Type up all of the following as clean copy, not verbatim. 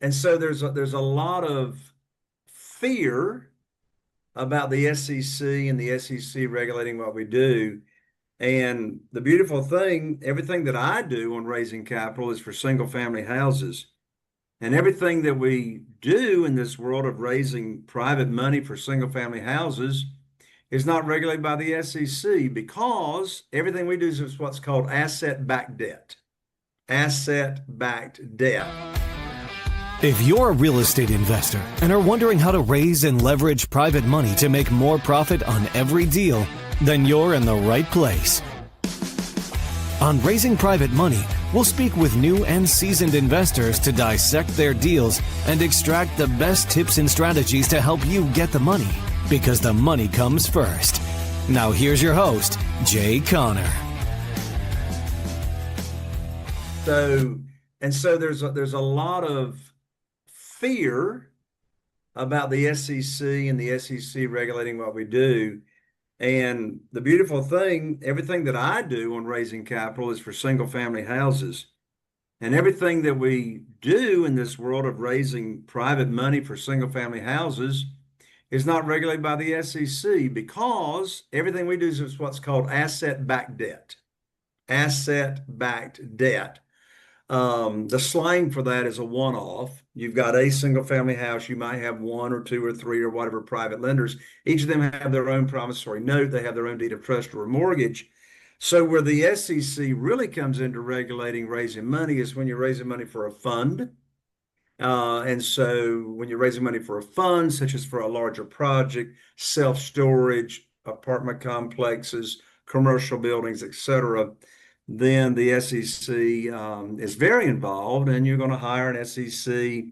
and so there's a lot of fear about the SEC and the SEC regulating what we do. And the beautiful thing, everything that I do on raising capital is for single family houses. And everything that we do in this world of raising private money for single family houses is not regulated by the SEC, because everything we do is what's called asset-backed debt. Asset-backed debt. If you're a real estate investor and are wondering how to raise and leverage private money to make more profit on every deal, then you're in the right place. On Raising Private Money, we'll speak with new and seasoned investors to dissect their deals and extract the best tips and strategies to help you get the money, because the money comes first. Now here's your host, Jay Connor. So there's a lot of fear about the SEC and the SEC regulating what we do. And the beautiful thing, everything that I do on raising capital is for single family houses. And everything that we do in this world of raising private money for single family houses is not regulated by the SEC, because everything we do is what's called asset-backed debt. Asset-backed debt. The slang for that is a one-off. You've got a single family house. You might have one or two or three or whatever private lenders. Each of them have their own promissory note. They have their own deed of trust or a mortgage. So where the SEC really comes into regulating raising money is when you're raising money for a fund. And so when you're raising money for a fund, such as for a larger project, self-storage, apartment complexes, commercial buildings, etc., then the SEC is very involved, and you're going to hire an SEC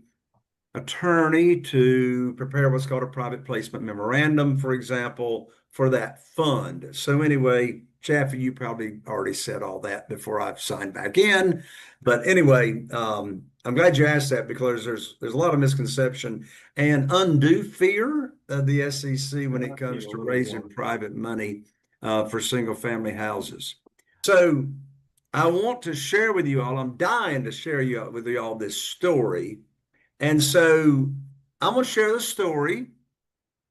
attorney to prepare what's called a private placement memorandum, for example, for that fund. So anyway, Chaffee, you probably already said all that before I've signed back in. But anyway, I'm glad you asked that, because there's a lot of misconception and undue fear of the SEC when it comes to raising private money for single family houses. So I want to share with you all, I'm dying to share with you all this story. And so I'm going to share the story,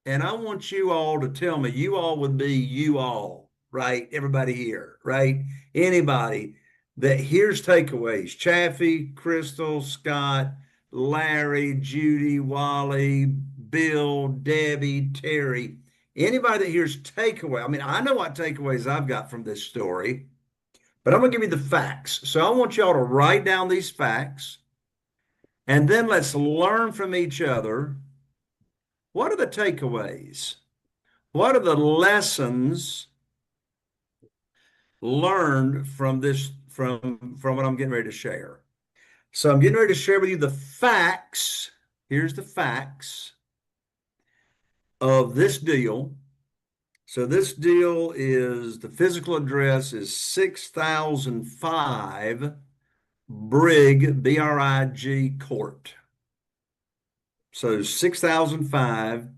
and I want you all to tell me, you all would be you all, right? Everybody here, right? Anybody that hears takeaways, Chaffee, Crystal, Scott, Larry, Judy, Wally, Bill, Debbie, Terry, anybody that hears takeaway. I mean, I know what takeaways I've got from this story, but I'm going to give you the facts. So I want y'all to write down these facts, and then let's learn from each other. What are the takeaways? What are the lessons learned from this, from what I'm getting ready to share? So I'm getting ready to share with you the facts. Here's the facts of this deal. So this deal is, the physical address is 6005 Brig, B-R-I-G Court. So 6005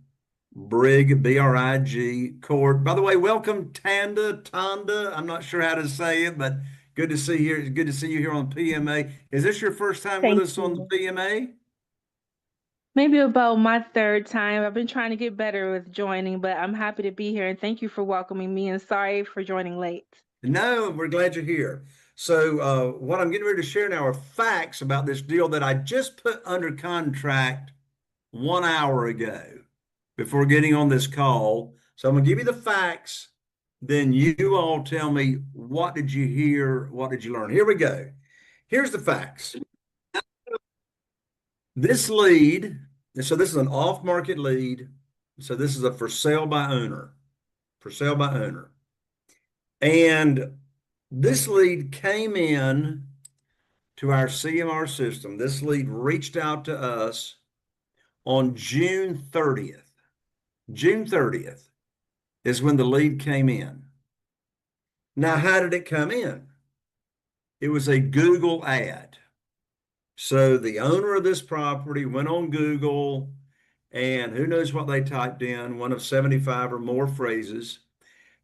Brig, B-R-I-G Court. By the way, welcome Tanda. I'm not sure how to say it, but good to see you. Good to see you here on PMA. Is this your first time with us on the PMA? Maybe about my third time. I've been trying to get better with joining, but I'm happy to be here, and thank you for welcoming me, and sorry for joining late. No, we're glad you're here. So what I'm getting ready to share now are facts about this deal that I just put under contract 1 hour ago before getting on this call. So I'm going to give you the facts. Then you all tell me, what did you hear? What did you learn? Here we go. Here's the facts. This lead, so this is an off-market lead. So this is a for sale by owner. For sale by owner. And this lead came in to our CMR system. This lead reached out to us on June 30th. June 30th is when the lead came in. Now, how did it come in? It was a Google ad. So the owner of this property went on Google, and who knows what they typed in, one of 75 or more phrases.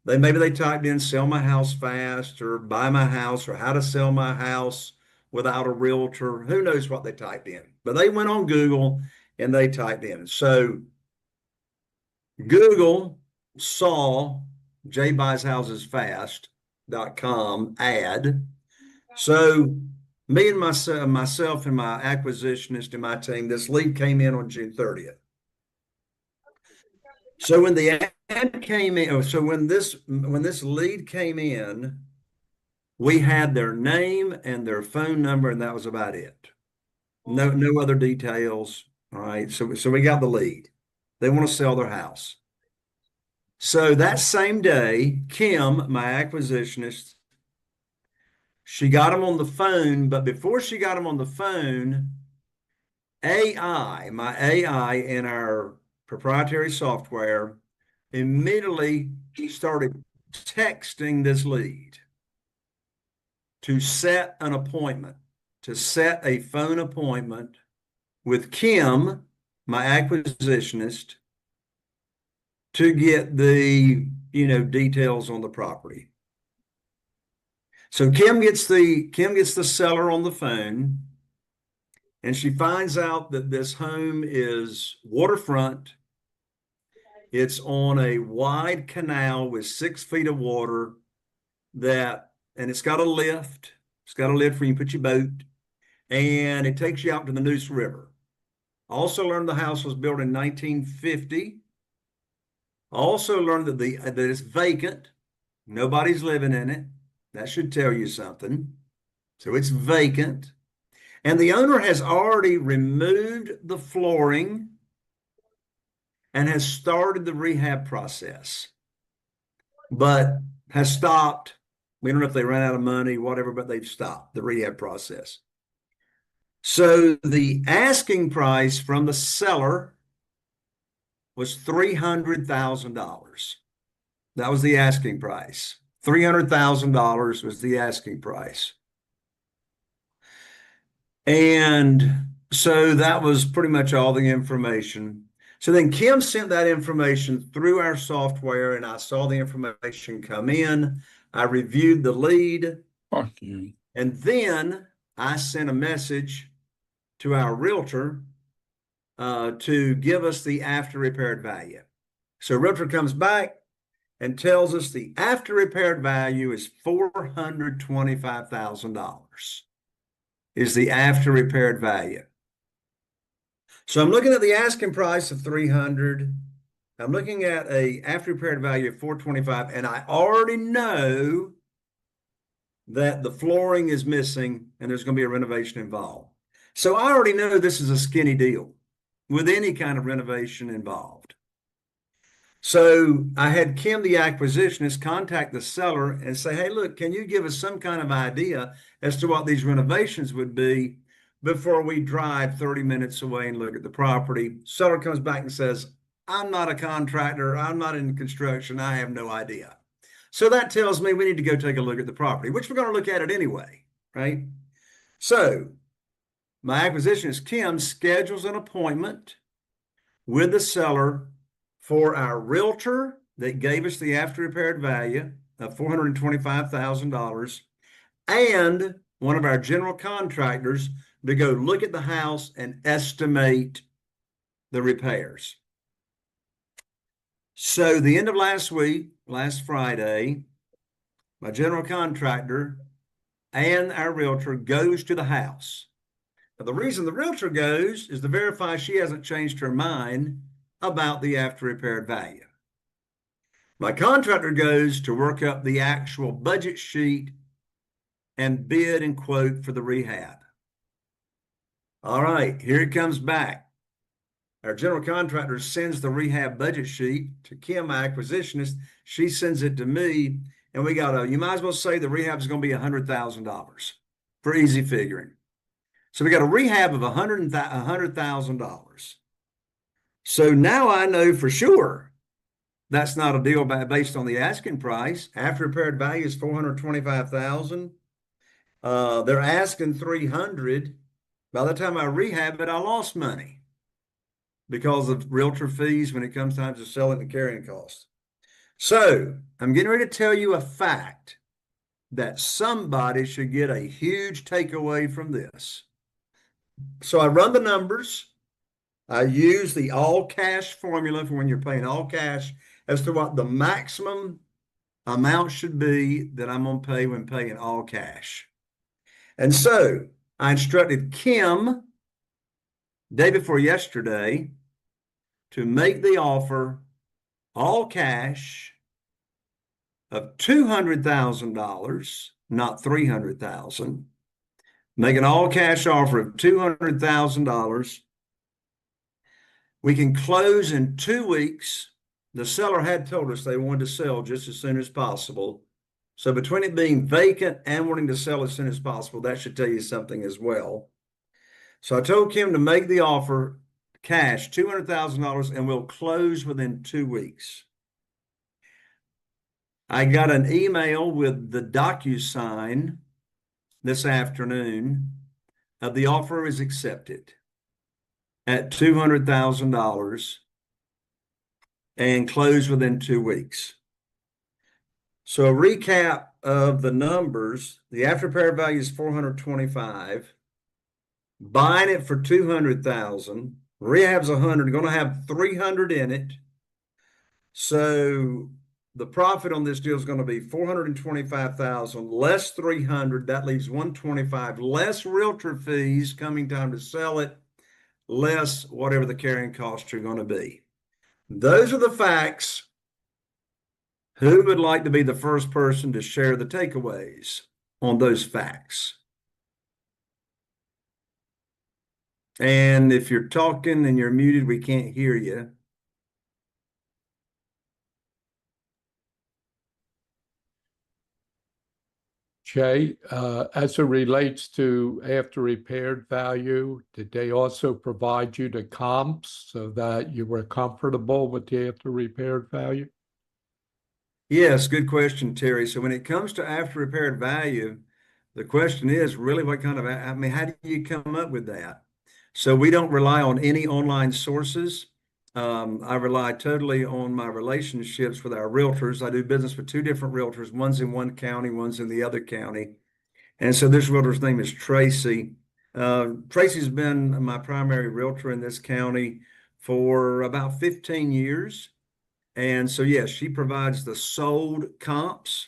Maybe they typed in sell my house fast, or buy my house, or how to sell my house without a realtor. Who knows what they typed in. But they went on Google and they typed in. So Google saw jbuyshousesfast.com ad. So me and myself and my acquisitionist and my team, this lead came in on June 30th. So when the ad came in, so when this lead came in, we had their name and their phone number, and that was about it. No other details. All right. So we got the lead. They want to sell their house. So that same day, Kim, my acquisitionist, she got them on the phone, but before she got them on the phone, my AI in our proprietary software immediately started texting this lead to set an appointment, to set a phone appointment with Kim, my acquisitionist, to get the details on the property. So Kim gets the seller on the phone, and she finds out that this home is waterfront. It's on a wide canal with 6 feet of water and it's got a lift. It's got a lift where you put your boat, and it takes you out to the Neuse River. Also learned the house was built in 1950. Also learned that it's vacant. Nobody's living in it. That should tell you something. So it's vacant. And the owner has already removed the flooring and has started the rehab process, but has stopped. We don't know if they ran out of money, whatever, but they've stopped the rehab process. So the asking price from the seller was $300,000. That was the asking price. $300,000 was the asking price. And so that was pretty much all the information. So then Kim sent that information through our software, and I saw the information come in. I reviewed the lead. And then I sent a message to our realtor to give us the after repaired value. So realtor comes back and tells us the after repaired value is $425,000 is the after repaired value. So I'm looking at the asking price of 300. I'm looking at a after repaired value of 425, and I already know that the flooring is missing and there's going to be a renovation involved. So I already know this is a skinny deal with any kind of renovation involved. So I had Kim, the acquisitionist, contact the seller and say, hey, look, can you give us some kind of idea as to what these renovations would be before we drive 30 minutes away and look at the property? Seller comes back and says, I'm not a contractor. I'm not in construction. I have no idea. So that tells me we need to go take a look at the property, which we're going to look at it anyway, right? So my acquisitionist, Kim, schedules an appointment with the seller for our realtor that gave us the after repaired value of $425,000 and one of our general contractors to go look at the house and estimate the repairs. So the end of last week, last Friday, my general contractor and our realtor goes to the house. Now, the reason the realtor goes is to verify she hasn't changed her mind about the after repaired value. My contractor goes to work up the actual budget sheet and bid and quote for the rehab. All right, here it comes back. Our general contractor sends the rehab budget sheet to Kim, my acquisitionist. She sends it to me, and you might as well say the rehab is going to be $100,000 for easy figuring. So we got a rehab of $100,000. So now I know for sure that's not a deal based on the asking price. After repaired value is $425,000. They're asking $300,000. By the time I rehab it, I lost money because of realtor fees when it comes time to sell it and carrying costs. So I'm getting ready to tell you a fact that somebody should get a huge takeaway from this. So I run the numbers. I use the all cash formula for when you're paying all cash as to what the maximum amount should be that I'm going to pay when paying all cash. And so I instructed Kim day before yesterday to make the offer all cash of $200,000, not $300,000. Make an all cash offer of $200,000. We can close in 2 weeks. The seller had told us they wanted to sell just as soon as possible. So between it being vacant and wanting to sell as soon as possible, that should tell you something as well. So I told Kim to make the offer cash, $200,000, and we'll close within 2 weeks. I got an email with the DocuSign this afternoon of the offer is accepted at $200,000 and close within 2 weeks. So a recap of the numbers, the after repair value is 425, buying it for 200,000, rehab's 100, going to have 300 in it. So the profit on this deal is going to be 425,000 less 300. That leaves 125 less realtor fees coming time to sell it, less whatever the carrying costs are going to be. Those are the facts. Who would like to be the first person to share the takeaways on those facts? And if you're talking and you're muted, we can't hear you. Jay, as it relates to after repaired value, did they also provide you the comps so that you were comfortable with the after repaired value? Yes, good question, Terry. So when it comes to after repaired value, the question is really what kind of, I mean, how do you come up with that? So we don't rely on any online sources. I rely totally on my relationships with our realtors. I do business with two different realtors. One's in one county, one's in the other county. And so this realtor's name is Tracy. Tracy's been my primary realtor in this county for about 15 years. And so, yes, she provides the sold comps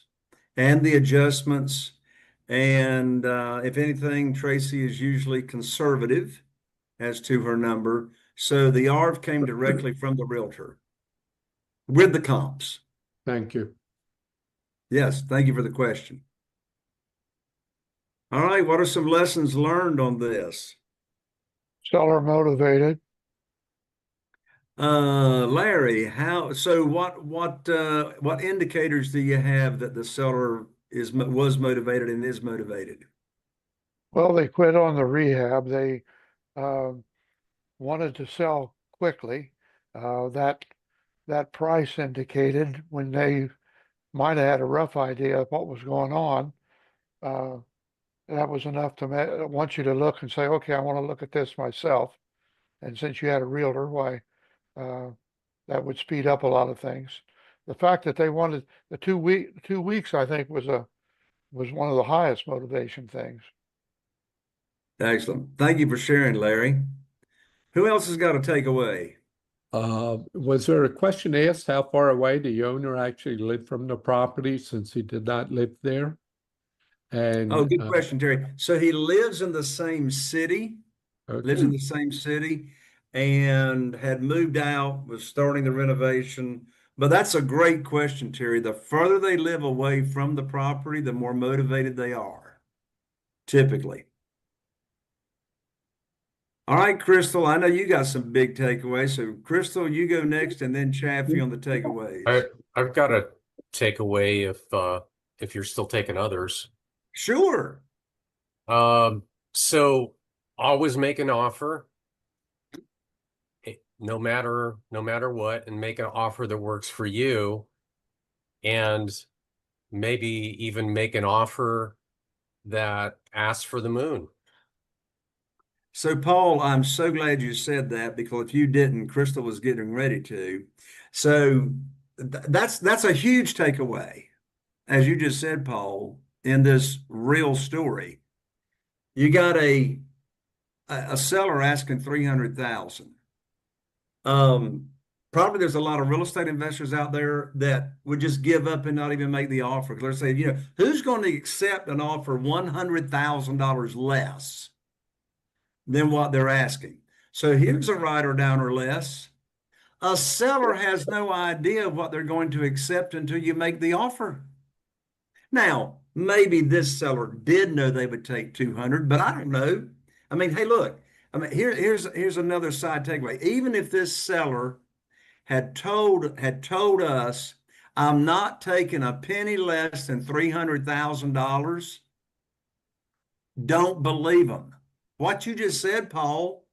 and the adjustments. And if anything, Tracy is usually conservative as to her number. So the ARV came directly from the realtor with the comps. Thank you. Yes, thank you for the question. All right, what are some lessons learned on this? Seller motivated. Larry, what indicators do you have that the seller was motivated and is motivated? Well, they quit on the rehab. They wanted to sell quickly. That price indicated when they might have had a rough idea of what was going on. That was enough to want you to look and say, okay, I want to look at this myself. And since you had a realtor, why that would speed up a lot of things. The fact that they wanted the 2 weeks, I think, was one of the highest motivation things. Excellent. Thank you for sharing, Larry. Who else has got a takeaway? Was there a question asked how far away the owner actually lived from the property since he did not live there? And Oh, good question, Terry. So he lives in the same city, and had moved out, was starting the renovation. But that's a great question, Terry. The further they live away from the property, the more motivated they are, typically. All right, Crystal, I know you got some big takeaways. So, Crystal, you go next, and then Chaffee on the takeaways. I've got a takeaway if you're still taking others. Sure. So always make an offer, no matter what, and make an offer that works for you, and maybe even make an offer that asks for the moon. So, Paul, I'm so glad you said that, because if you didn't, Crystal was getting ready to. So that's a huge takeaway, as you just said, Paul, in this real story. You got a a seller asking 300,000. Probably there's a lot of real estate investors out there that would just give up and not even make the offer. Because they're saying, who's going to accept an offer $100,000 less than what they're asking? So here's a right or down or less. A seller has no idea what they're going to accept until you make the offer. Now, maybe this seller did know they would take 200, but I don't know. I mean, hey, look, here's another side takeaway. Even if this seller had told us, I'm not taking a penny less than $300,000, don't believe them. What you just said, Paul,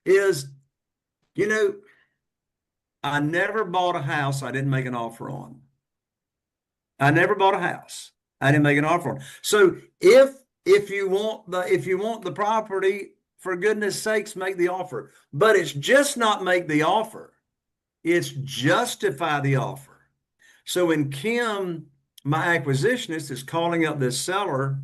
is, I never bought a house I didn't make an offer on. I never bought a house I didn't make an offer on. So if you want the property, for goodness sakes, make the offer. But it's just not make the offer. It's justify the offer. So when Kim, my acquisitionist, is calling up this seller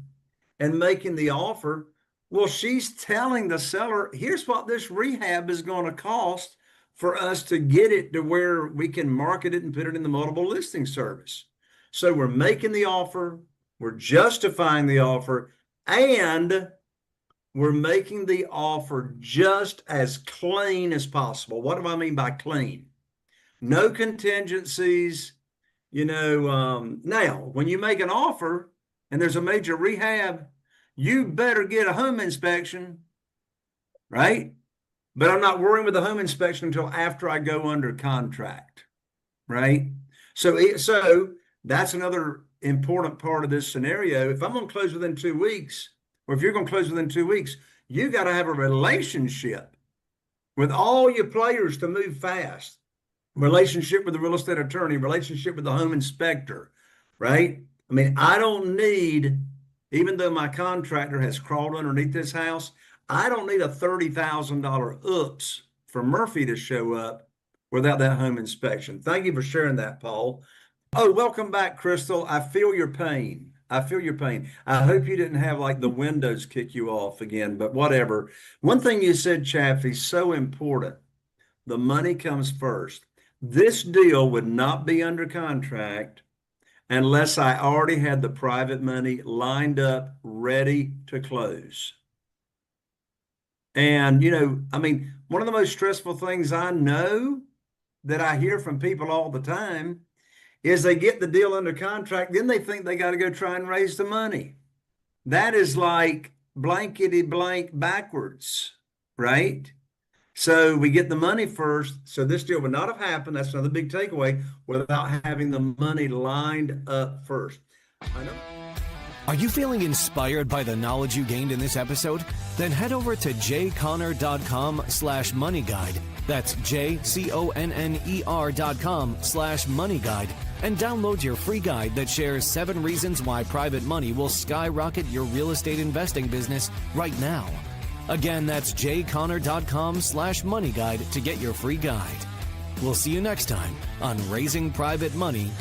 and making the offer, well, she's telling the seller, here's what this rehab is going to cost for us to get it to where we can market it and put it in the multiple listing service. So we're making the offer, we're justifying the offer, and we're making the offer just as clean as possible. What do I mean by clean? No contingencies. Now, when you make an offer and there's a major rehab, you better get a home inspection, right? But I'm not worrying with the home inspection until after I go under contract, right? So that's another important part of this scenario. If I'm going to close within 2 weeks, or if you're going to close within 2 weeks, you got to have a relationship with all your players to move fast. Relationship with the real estate attorney, relationship with the home inspector, right? I mean, I don't need, even though my contractor has crawled underneath this house, I don't need a $30,000 oops for Murphy to show up without that home inspection. Thank you for sharing that, Paul. Oh, welcome back, Crystal. I feel your pain. I hope you didn't have like the windows kick you off again, but whatever. One thing you said, Chaffee, so important. The money comes first. This deal would not be under contract unless I already had the private money lined up, ready to close. And, one of the most stressful things I know that I hear from people all the time is they get the deal under contract, then they think they got to go try and raise the money. That is like blankety blank backwards, right? So we get the money first. So this deal would not have happened. That's another big takeaway, without having the money lined up first. I know. Are you feeling inspired by the knowledge you gained in this episode? Then head over to jconner.com/moneyguide. That's jconner.com/moneyguide and download your free guide that shares 7 reasons why private money will skyrocket your real estate investing business right now. Again, that's jconner.com/moneyguide to get your free guide. We'll see you next time on Raising Private Money.